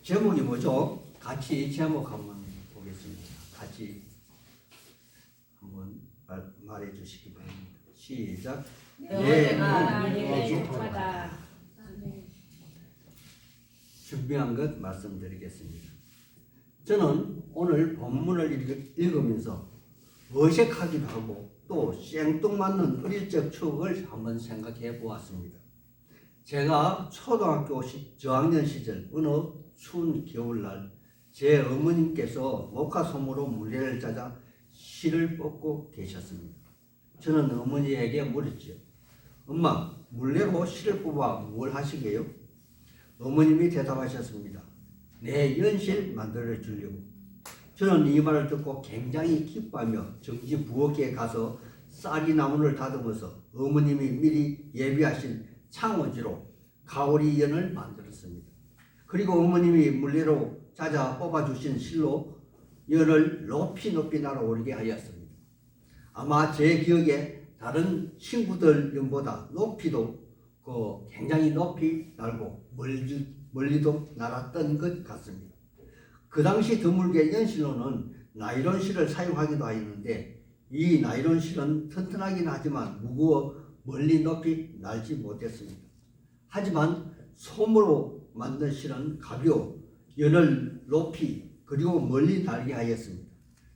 제목이 뭐죠? 같이 제목 한번 보겠습니다. 같이 한번 말해 주시기 바랍니다. 시작. 내가 네, 축복하다. 준비한 것 말씀드리겠습니다. 저는 오늘 본문을 읽으면서 어색하기도 하고 또 생뚱맞는 어릴 적 추억을 한번 생각해 보았습니다. 제가 초등학교 저학년 시절 어느 추운 겨울날 제 어머님께서 모카솜으로 물레를 짜자 실을 뽑고 계셨습니다. 저는 어머니에게 물었죠. 엄마, 물레로 실을 뽑아 뭘 하시게요? 어머님이 대답하셨습니다. 내 연실 만들어 주려고. 저는 이 말을 듣고 굉장히 기뻐하며 정지 부엌에 가서 쌀이 나무를 다듬어서 어머님이 미리 예비하신 창호지로 가오리 연을 만들었습니다. 그리고 어머님이 물레로 찾아 뽑아주신 실로 연을 높이 날아오르게 하였습니다. 아마 제 기억에 다른 친구들 연보다 높이도 굉장히 높이 날고 멀리도 날았던 것 같습니다. 그 당시 드물게 연실로는 나일론 실을 사용하기도 하였는데 이 나일론 실은 튼튼하긴 하지만 무거워 멀리 높이 날지 못했습니다. 하지만 솜으로 만든 실은 가벼워 연을 높이 그리고 멀리 날게 하였습니다.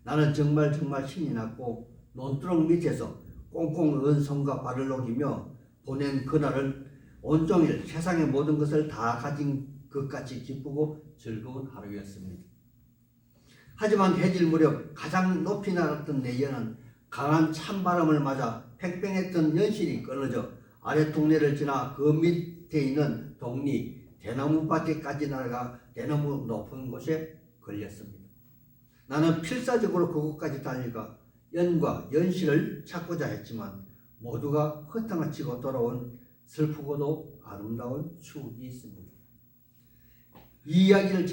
나는 정말 신이 났고 논두렁 밑에서 꽁꽁 언 손과 발을 녹이며 보낸 그날은 온종일 세상의 모든 것을 다 가진 것 같이 기쁘고 즐거운 하루였습니다. 하지만 해질 무렵 가장 높이 날았던 내 연은 강한 찬바람을 맞아 팽팽했던 연실이 끊어져 아래 동네를 지나 그 밑에 있는 동리 대나무밭에까지 날아가 대나무 높은 곳에 걸렸습니다. 나는 필사적으로 그곳까지 달려가 연과 연실을 찾고자 했지만 모두가 허탕을 치고 돌아온 슬프고도 아름다운 추억이 있습니다. 이 이야기는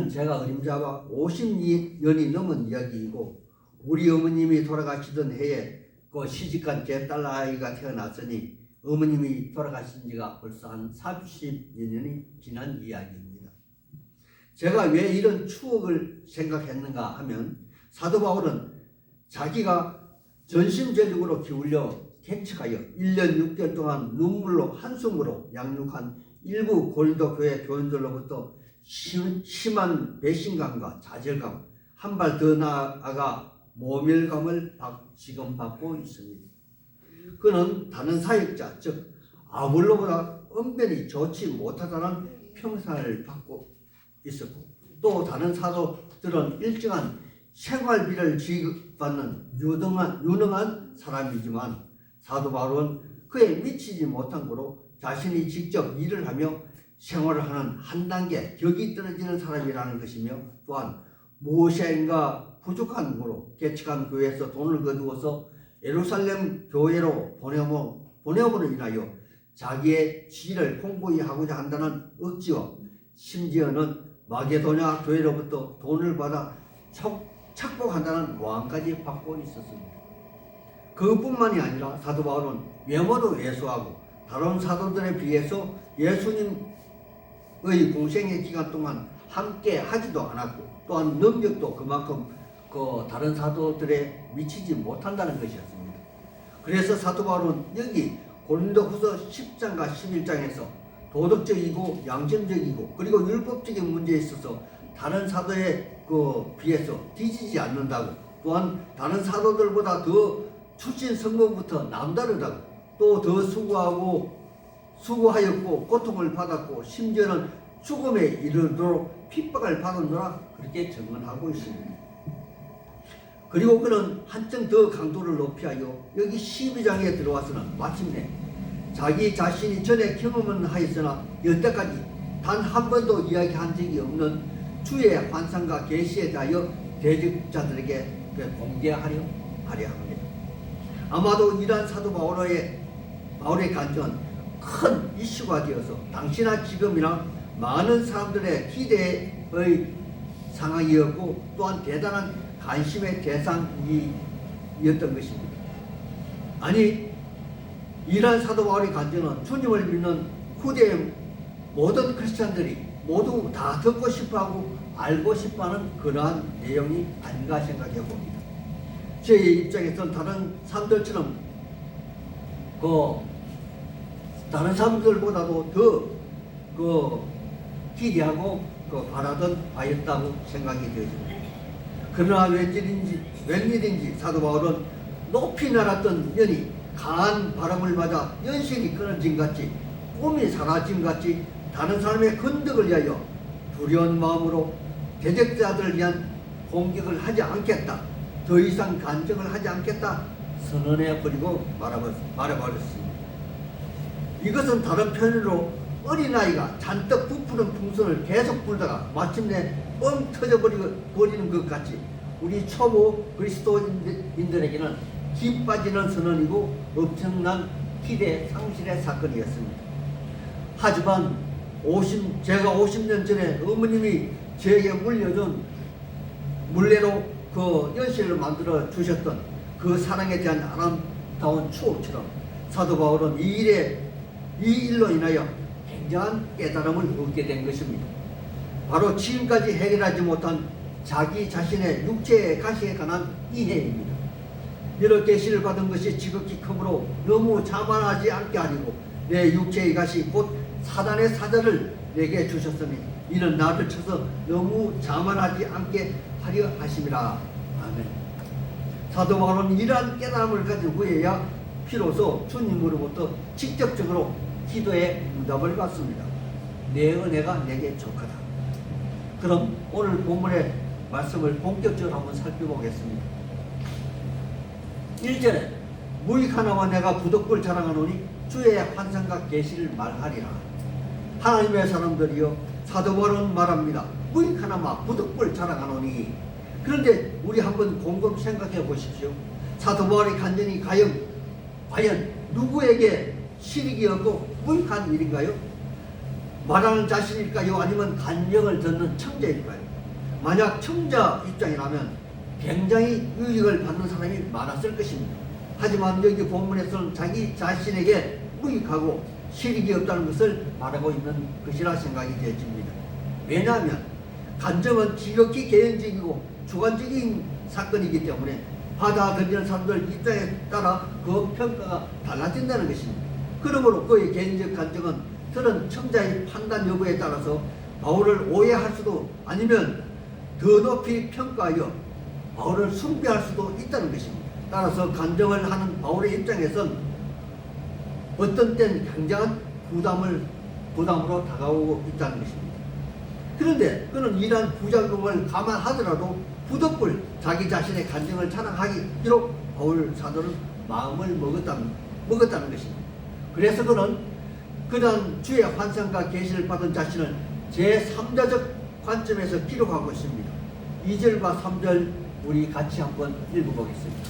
제가 어림잡아 50년이 넘은 이야기이고 우리 어머님이 돌아가시던 해에 그 시집간 제 딸아이가 태어났으니 어머님이 돌아가신 지가 벌써 한 30여 년이 지난 이야기입니다. 제가 왜 이런 추억을 생각했는가 하면 사도 바울은 자기가 전심전력으로 기울여 개척하여 1년 6개월 동안 눈물로 한숨으로 양육한 일부 고린도 교회 교인들로부터 심한 배신감과 좌절감, 한 발 더 나아가 모멸감을 지금 받고 있습니다. 그는 다른 사역자, 즉 아볼로보다 언변이 좋지 못하다는 평판을 받고 있었고 또 다른 사도들은 일정한 생활비를 지급받는 유능한 사람이지만 사도 바울은 그에 미치지 못한 거로 자신이 직접 일을 하며 생활을 하는 한 단계 격이 떨어지는 사람이라는 것이며 또한 무엇인가 부족한 거로 개척한 교회에서 돈을 거두어서 예루살렘 교회로 보내므로 인하여 자기의 지위를 공고히 하고자 한다는 억지와 심지어는 마게도냐 교회로부터 돈을 받아 착복한다는 모함까지 받고 있었습니다. 그것뿐만이 아니라 사도 바울은 외모도 왜소하고 다른 사도들에 비해서 예수님의 공생의 기간 동안 함께 하지도 않았고 또한 능력도 그만큼 다른 사도들에 미치지 못한다는 것이었습니다. 그래서 사도 바울은 여기 고린도후서 10장과 11장에서 도덕적이고 양심적이고 그리고 율법적인 문제에 있어서 다른 사도에 비해서 뒤지지 않는다고 또한 다른 사도들보다 더 출신 성공부터 남다르다고 또 더 수고하였고 고통을 받았고 심지어는 죽음에 이르도록 핍박을 받았노라 그렇게 증언하고 있습니다. 그리고 그는 한층 더 강도를 높이하여 여기 12장에 들어와서는 마침내 자기 자신이 전에 경험은 하였으나 여태까지 단 한 번도 이야기한 적이 없는 주의 환상과 계시에 대하여 대적자들에게 공개하려 합니다. 아마도 이러한 사도 바울의 간증은 큰 이슈가 되어서 당시나 지금이나 많은 사람들의 기대의 상황이었고 또한 대단한 관심의 대상이었던 것입니다. 아니 이러한 사도 바울의 간증은 주님을 믿는 후대의 모든 크리스찬들이 모두 다 듣고 싶어하고 알고 싶어하는 그러한 내용이 아닌가 생각해 봅니다. 제 입장에서는 다른 사람들처럼 다른 사람들보다도 더 기대하고 바라던 바였다고 생각이 되어집니다. 그러나 웬일인지 사도 바울은 높이 날았던 연이 강한 바람을 맞아 연신이 끊어진 같이 꿈이 사라진 같이 다른 사람의 건덕을 위하여 두려운 마음으로 대적자들을 위한 공격을 하지 않겠다. 더 이상 간증을 하지 않겠다. 선언해버리고 말해버렸습니다. 이것은 다른 표현으로 어린아이가 잔뜩 부푸는 풍선을 계속 불다가 마침내 뻥 터져버리는 것 같이 우리 초보 그리스도인들에게는 기 빠지는 선언이고 엄청난 기대 상실의 사건이었습니다. 하지만 제가 50년 전에 어머님이 저에게 물려준 물레로 그 연실을 만들어 주셨던 그 사랑에 대한 아름다운 추억처럼 사도 바울은 이 일로 인하여 굉장한 깨달음을 얻게 된 것입니다. 바로 지금까지 해결하지 못한 자기 자신의 육체의 가시에 관한 이해입니다. 여러 계시를 받은 것이 지극히 크므로 너무 자만하지 않게 하리고 내 육체의 가시 곧 사단의 사자를 내게 주셨으니 이는 나를 쳐서 너무 자만하지 않게 하려 하심이라. 아멘. 사도 바울은 이러한 깨달음을 가진 후에야 비로소 주님으로부터 직접적으로 기도의 응답을 받습니다. 내 은혜가 내게 족하다. 그럼 오늘 본문의 말씀을 본격적으로 한번 살펴보겠습니다. 1절에 무익하나마 내가 부덕불 자랑하노니 주의 환상과 계시를 말하리라. 하나님의 사람들이여 사도 바울은 말합니다. 무익하나마 부덕불 자랑하노니. 그런데 우리 한번 곰곰 생각해 보십시오. 사도 바울의 간증이 과연 누구에게 실익이 없고 무익한 일인가요? 말하는 자신일까요? 아니면 간증을 듣는 청자일까요? 만약 청자 입장이라면 굉장히 유익을 받는 사람이 많았을 것입니다. 하지만 여기 본문에서는 자기 자신에게 무익하고 실익이 없다는 것을 말하고 있는 것이라 생각이 되어집니다. 왜냐하면 간증은 지극히 개인적이고 주관적인 사건이기 때문에 받아들이는 사람들 입장에 따라 그 평가가 달라진다는 것입니다. 그러므로 그의 개인적 간증은 들은 청자의 판단 여부에 따라서 바울을 오해할 수도 아니면 더 높이 평가하여 바울을 숭배할 수도 있다는 것입니다. 따라서 간증을 하는 바울의 입장에선 어떤 때는 굉장한 부담으로 다가오고 있다는 것입니다. 그런데 그는 이러한 부작용을 감안하더라도 부덕불 자기 자신의 간증을 자랑하기로 바울 사도는 마음을 먹었다는 것입니다. 그래서 그는 그런 주의 환상과 계시를 받은 자신을 제3자적 관점에서 기록하고 있습니다. 2절과 3절 우리 같이 한번 읽어보겠습니다.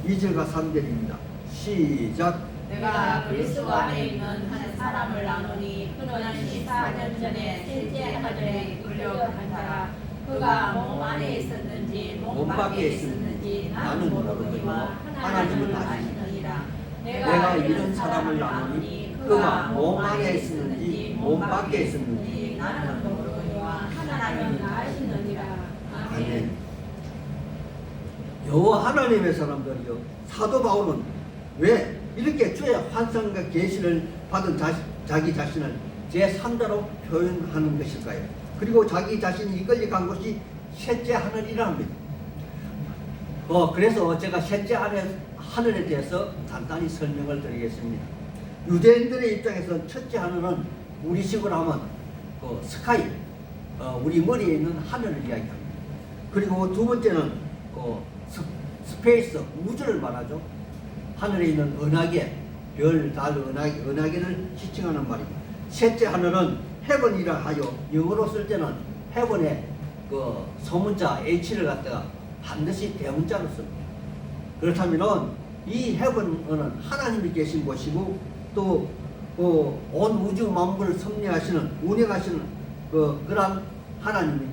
2절과 3절입니다. 시작. 내가 그리스도 안에 있는 한 사람을 아노니 그는 14년 전에 실제 하늘에 끌려간 자라. 그가 몸 안에 있었는지 몸 밖에 있었는지 나는 모르거니와 하나님은 아시느니라. 내가 이런 사람을 아노니 그가 몸 안에 있었는지 몸 밖에 있었는지 나는 모르거니와 하나님은 아시느니라. 아멘. 여호와 하나님의 사람들이요, 사도 바울은 왜 이렇게 주의 환상과 계시를 받은 자기 자신을 제3자로 표현하는 것일까요? 그리고 자기 자신이 이끌려 간 곳이 셋째 하늘이라 합니다. 그래서 제가 셋째 하늘에 대해서 간단히 설명을 드리겠습니다. 유대인들의 입장에서 첫째 하늘은 우리식으로 하면 스카이, 우리 머리에 있는 하늘을 이야기합니다. 그리고 두 번째는 스페이스, 우주를 말하죠. 하늘에 있는 은하계, 별, 달, 은하계를 지칭하는 말입니다. 셋째 하늘은 헤븐이라 하여 영어로 쓸 때는 헤븐의 소문자 H를 갖다가 반드시 대문자로 씁니다. 그렇다면 이 헤븐은 하나님이 계신 곳이고 또 온 우주 만물을 섭리하시는 운행하시는 그런 하나님이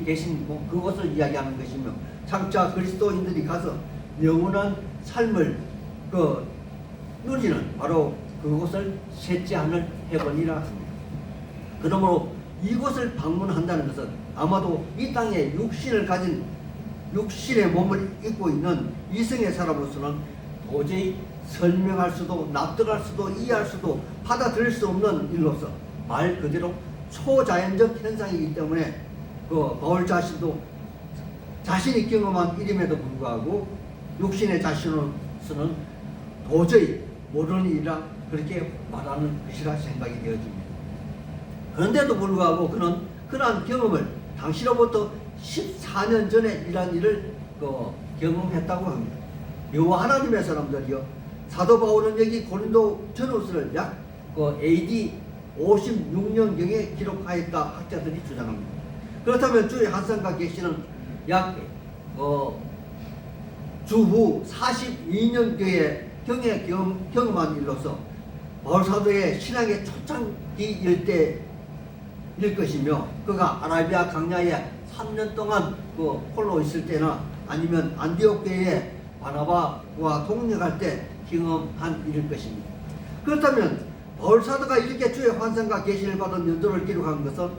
계신 그것을 이야기하는 것이며 장차 그리스도인들이 가서 영원한 삶을 누리는 바로 그곳을 셋째 하늘 헤븐이라 합니다. 그러므로 이곳을 방문한다는 것은 아마도 이 땅에 육신을 가진 육신의 몸을 입고 있는 이성의 사람으로서는 도저히 설명할 수도 납득할 수도 이해할 수도 받아들일 수 없는 일로서 말 그대로 초자연적 현상이기 때문에 그 바울 자신도 자신이 경험한 일임에도 불구하고 육신의 자신으로서는 도저히 모르는 일이라 그렇게 말하는 것이라 생각이 되어집니다. 그런데도 불구하고 그는 그러한 경험을 당시로부터 14년 전에 이러한 일을 경험했다고 합니다. 여호와 하나님의 사람들이요, 사도 바울은 여기 고린도 전후서를 약 AD 56년경에 기록하였다 학자들이 주장합니다. 그렇다면 주의 한상과 계시는 약 주후 42년경에 경험한 일로서 바울 사도의 신앙의 초창기일 때일 것이며, 그가 아라비아 강야에 3년 동안 홀로 있을 때나 아니면 안디옥 교회에 바나바와 동역할 때 경험한 일일 것입니다. 그렇다면 바울 사도가 이렇게 주의 환상과 계시를 받은 연도를 기록한 것은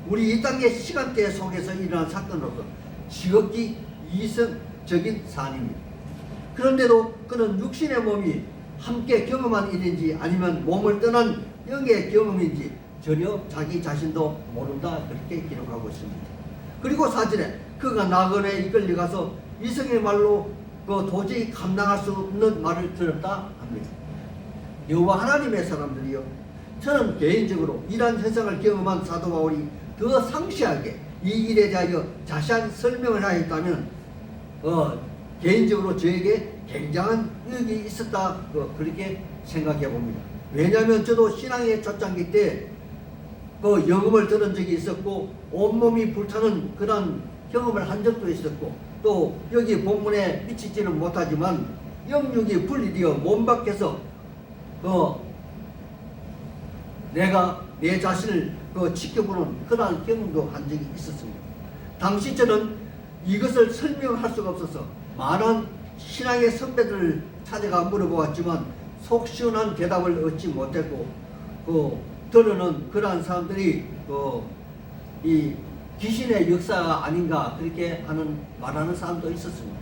우리 이 땅의 시간대 속에서 일어난 사건으로서 지극히 이성적인 사안입니다. 그런데도 그는 육신의 몸이 함께 경험한 일인지 아니면 몸을 떠난 영의 경험인지 전혀 자기 자신도 모른다, 그렇게 기록하고 있습니다. 그리고 사절에 그가 나그네에 이끌려가서 이성의 말로 도저히 감당할 수 없는 말을 들었다 합니다. 여호와 하나님의 사람들이요, 저는 개인적으로 이러한 현상을 경험한 사도 바울이 더 상세하게 이 일에 대하여 자세한 설명을 하였다면 개인적으로 저에게 굉장한 의욕이 있었다, 그렇게 생각해 봅니다. 왜냐하면 저도 신앙의 초창기 때 영음을 들은 적이 있었고 온몸이 불타는 그런 경험을 한 적도 있었고, 또 여기 본문에 미치지는 못하지만 영육이 분리되어 몸 밖에서 내가 내 자신을 지켜보는 그러한 경험도 한 적이 있었습니다. 당시 저는 이것을 설명할 수가 없어서 많은 신앙의 선배들을 찾아가 물어보았지만 속 시원한 대답을 얻지 못했고, 들으는 그러한 사람들이 이 귀신의 역사가 아닌가 그렇게 말하는 사람도 있었습니다.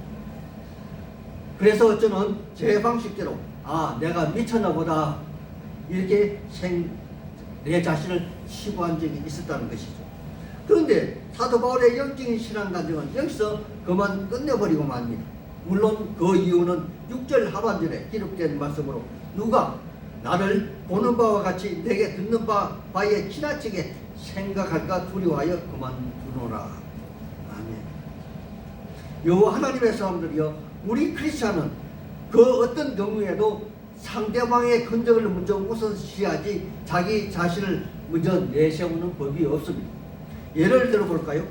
그래서 저는 제 방식대로 내가 미쳤나 보다 이렇게 내 자신을 치부한 적이 있었다는 것이죠. 그런데 사도 바울의 영적인 신앙 간증은 여기서 그만 끝내버리고 맙니다. 물론 그 이유는 6절 하반절에 기록된 말씀으로 누가 나를 보는 바와 같이 내게 듣는 바에 지나치게 생각할까 두려워하여 그만두노라. 아멘. 여호와 하나님의 사람들이여, 우리 크리스찬은 그 어떤 경우에도 상대방의 건적을 먼저 우선시하지 자기 자신을 먼저 내세우는 법이 없습니다. 예를 들어볼까요?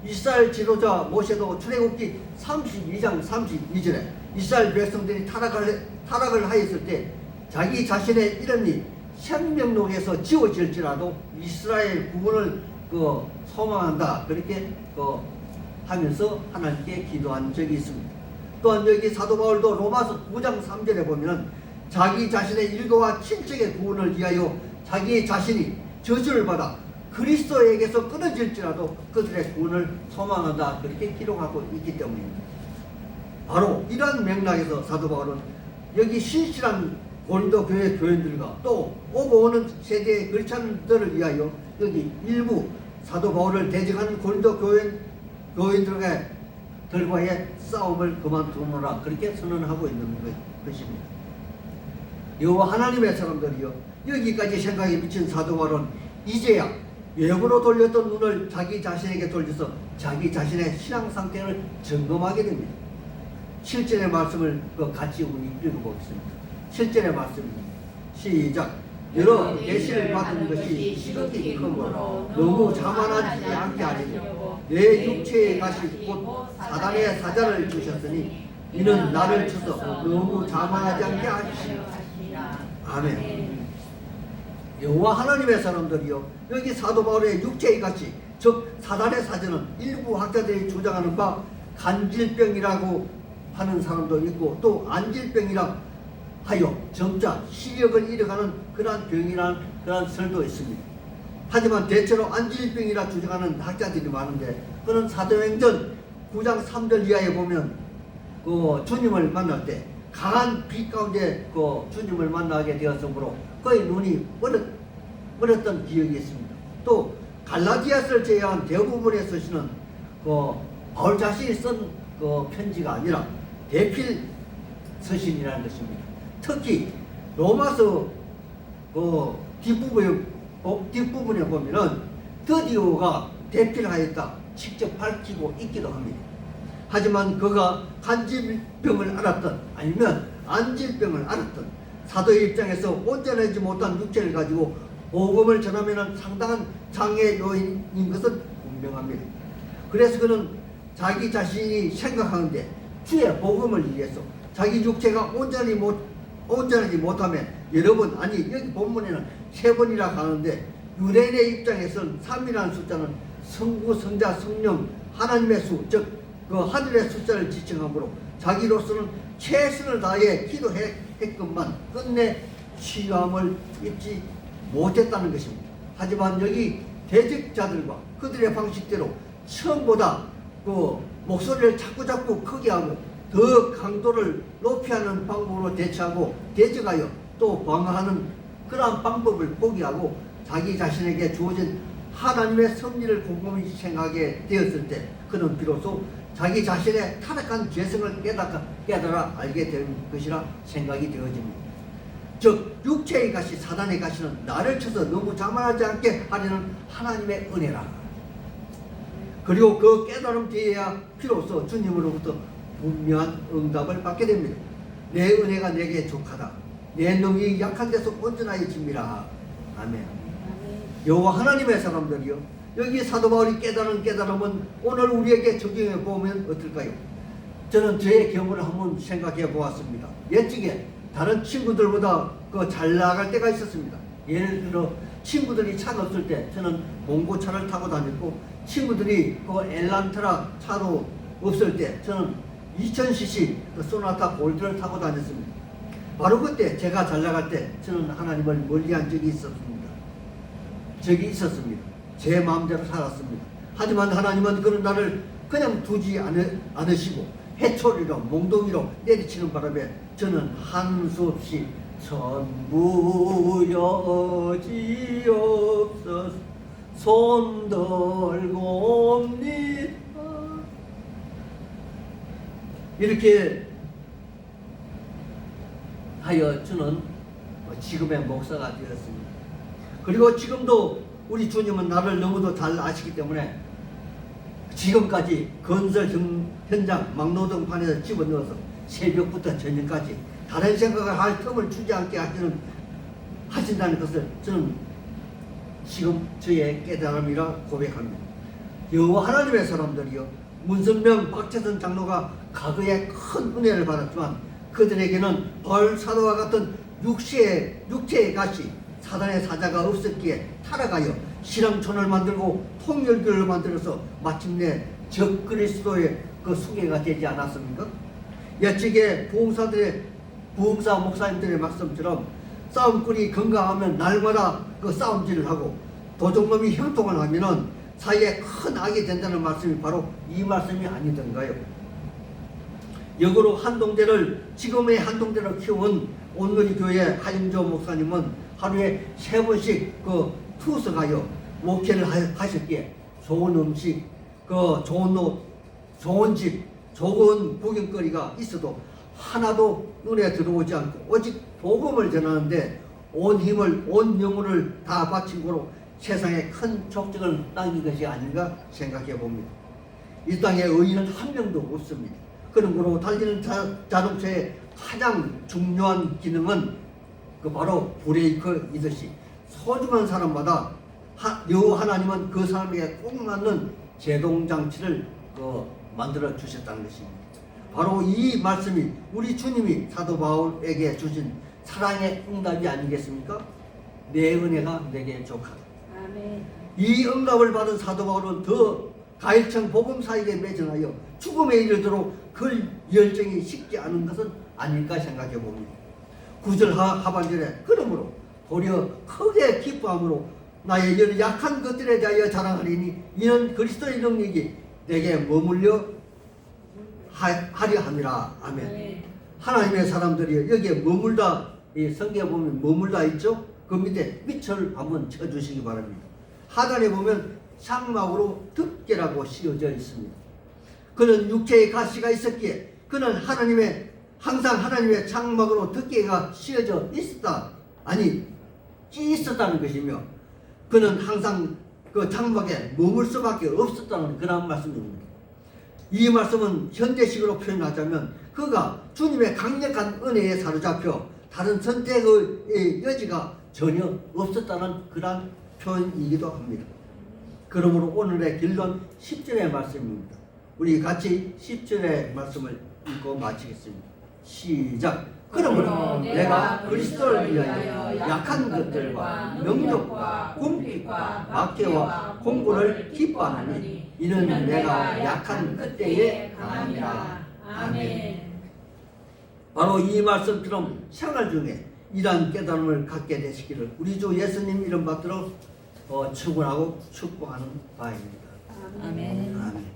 이스라엘 지도자 모세도 출애굽기 32장 32절에 이스라엘 백성들이 타락을 하였을 때 자기 자신의 이름이 생명록에서 지워질지라도 이스라엘 구원을 소망한다, 그렇게 하면서 하나님께 기도한 적이 있습니다. 또한 여기 사도 바울도 로마서 9장 3절에 보면 자기 자신의 일거와 친척의 구원을 위하여 자기 자신이 저주를 받아 그리스도에게서 끊어질지라도 그들의 구원을 소망한다, 그렇게 기록하고 있기 때문입니다. 바로 이러한 맥락에서 사도 바울은 여기 신실한 고린도 교회 교인들과 또 오고 오는 세대의 크리스찬들을 위하여 여기 일부 사도 바울을 대적하는 고린도 교인들과의 싸움을 그만두노라, 그렇게 선언하고 있는 것입니다. 여호와 하나님의 사람들이여, 여기까지 생각에 미친 사도 바울은 이제야 외부로 돌렸던 눈을 자기 자신에게 돌려서 자기 자신의 신앙 상태를 점검하게 됩니다. 7절의 말씀을 같이 우리 읽어보겠습니다. 7절의 말씀입니다. 시작. 여러 계시를 받은 것이 지극히 크므로 너무 자만하지 않게 하리고 내 육체의 가시 곧 사단의 사자를 주셨으니 이는 나를 쳐서 너무 자만하지 않게 하시리라. 아멘. 여호와 하나님의 사람들이요, 여기 사도 바울의 육체의 가시, 즉 사단의 사자는 일부 학자들이 주장하는 바 간질병이라고 하는 사람도 있고, 또 안질병이라 하여 점차 시력을 잃어가는 그러한 병이라는 그러한 설도 있습니다. 하지만 대체로 안질병이라 주장하는 학자들이 많은데, 그는 사도행전 9장 3절 이하에 보면 그 주님을 만날 때 강한 빛 가운데 그 주님을 만나게 되었으므로 그의 눈이 멀었던 기억이 있습니다. 또 갈라디아서를 제외한 대부분의 서신은 그 바울 자신이 쓴 그 편지가 아니라 대필 서신이라는 것입니다. 특히 로마서 그 뒷부분에 보면은 드디오가 대필하였다 직접 밝히고 있기도 합니다. 하지만 그가 간질병을 앓았던 아니면 안질병을 앓았던 사도의 입장에서 온전하지 못한 육체를 가지고 복음을 전하면 상당한 장애 요인인 것은 분명합니다. 그래서 그는 자기 자신이 생각하는데 주의 복음을 위해서 자기 육체가 온전하지 못하면 여러분, 아니 여기 본문에는 3번이라 하는데 유대인의 입장에서는 3이라는 숫자는 성부, 성자, 성령 하나님의 수, 즉 그 하늘의 숫자를 지칭하므로 자기로서는 최선을 다해 기도했건만 끝내 시험을 입지 못했다는 것입니다. 하지만 여기 대적자들과 그들의 방식대로 처음보다 그 목소리를 자꾸 크게 하고 더 강도를 높이 하는 방법으로 대처하고 대적하여 또 방어하는 그러한 방법을 포기하고 자기 자신에게 주어진 하나님의 섭리를 곰곰이 생각하게 되었을 때 그는 비로소 자기 자신의 타락한 죄성을 깨달아 알게 된 것이라 생각이 되어집니다. 즉 육체의 가시, 사단의 가시는 나를 쳐서 너무 자만하지 않게 하려는 하나님의 은혜라. 그리고 그 깨달음 뒤에야 비로소 주님으로부터 분명한 응답을 받게 됩니다. 내 은혜가 내게 족하다. 내 능히 약한 데서 온전하여짐이라. 아멘. 여호와 하나님의 사람들이요, 여기 사도 바울이 깨달은 깨달음은 오늘 우리에게 적용해 보면 어떨까요? 저는 저의 경우를 한번 생각해 보았습니다. 옛적에 다른 친구들보다 잘 나갈 때가 있었습니다. 예를 들어 친구들이 차가 없을 때 저는 몽고차를 타고 다녔고, 친구들이 엘란트라 차도 없을 때 저는 2000cc 소나타 골드를 타고 다녔습니다. 바로 그때 제가 잘 나갈 때 저는 하나님을 멀리한 적이 있었습니다. 제 마음대로 살았습니다. 하지만 하나님은 그런 나를 그냥 두지 않으시고 해초리로 몽둥이로 내리치는 바람에 저는 한 수 없이 전부 여지없어서 손 들고 옵니다. 이렇게 하여 저는 지금의 목사가 되었습니다. 그리고 지금도 우리 주님은 나를 너무도 잘 아시기 때문에 지금까지 건설 현장 막노동판에서 집어넣어서 새벽부터 저녁까지 다른 생각을 할 틈을 주지 않게 하신다는 것을 저는 지금 저의 깨달음이라 고백합니다. 여호와 하나님의 사람들이요, 문선명, 박재선 장로가 과거에 큰 은혜를 받았지만 그들에게는 바울 사도와 같은 육체의 가시, 사단의 사자가 없었기에 타락하여 실험촌을 만들고 통일교를 만들어서 마침내 적그리스도의 그 수계가 되지 않았습니까? 옛적에 부흥사 목사님들의 말씀처럼 싸움꾼이 건강하면 날마다 그 싸움질을 하고 도적놈이 형통을 하면은 사이에 큰 악이 된다는 말씀이 바로 이 말씀이 아니던가요? 역으로 지금의 한동대를 키운 온누리 교회 하임조 목사님은 하루에 3번씩 투석하여 목회를 하셨기에 좋은 음식, 좋은 옷, 좋은 집, 좋은 구경거리가 있어도 하나도 눈에 들어오지 않고 오직 복음을 전하는데 온 힘을, 온 영혼을 다 바친 거로 세상에 큰 족적을 남긴 것이 아닌가 생각해 봅니다. 이 땅에 의인은 한 명도 없습니다. 그런 거로 달리는 자동차의 가장 중요한 기능은 바로 브레이크이듯이 소중한 사람마다 여호와 하나님은 그 사람에게 꼭 맞는 제동장치를 만들어 주셨다는 것입니다. 바로 이 말씀이 우리 주님이 사도 바울에게 주신 사랑의 응답이 아니겠습니까? 내 은혜가 내게 족하다. 아멘. 이 응답을 받은 사도 바울은 더 가일청 복음사에게 매전하여 죽음에 이르도록 그 열정이 식지 않은 것은 아닐까 생각해 봅니다. 9절 하반절에 그러므로 도리어 크게 기뻐함으로 나의 이런 약한 것들에 대하여 자랑하리니 이는 그리스도의 능력이 내게 머물려 하려 함이라. 아멘. 하나님의 사람들이 여기에 머물다, 이 성경에 보면 머물다 있죠? 그 밑에 밑을 한번 쳐주시기 바랍니다. 하단에 보면 장막으로 덮개라고 씌워져 있습니다. 그는 육체의 가시가 있었기에 그는 항상 하나님의 장막으로 덮개가 씌워져 있었다. 아니, 있었다는 것이며 그는 항상 그 장막에 머물 수밖에 없었다는 그런 말씀입니다. 이 말씀은 현대식으로 표현하자면 그가 주님의 강력한 은혜에 사로잡혀 다른 선택의 여지가 전혀 없었다는 그런 표현이기도 합니다. 그러므로 오늘의 결론 10절의 말씀입니다. 우리 같이 10절의 말씀을 읽고 마치겠습니다. 시작. 그러므로 내가 그리스도를 위하여 약한 것들과 능력과 궁핍과 박해와 공고를 기뻐하노니 이는 내가 약한 그때에 강함이라. 아멘. 바로 이 말씀처럼 생활 중에 이러한 깨달음을 갖게 되시기를 우리 주 예수님 이름 받들어 축원하고 축복하는 바입니다. 아멘. 아멘.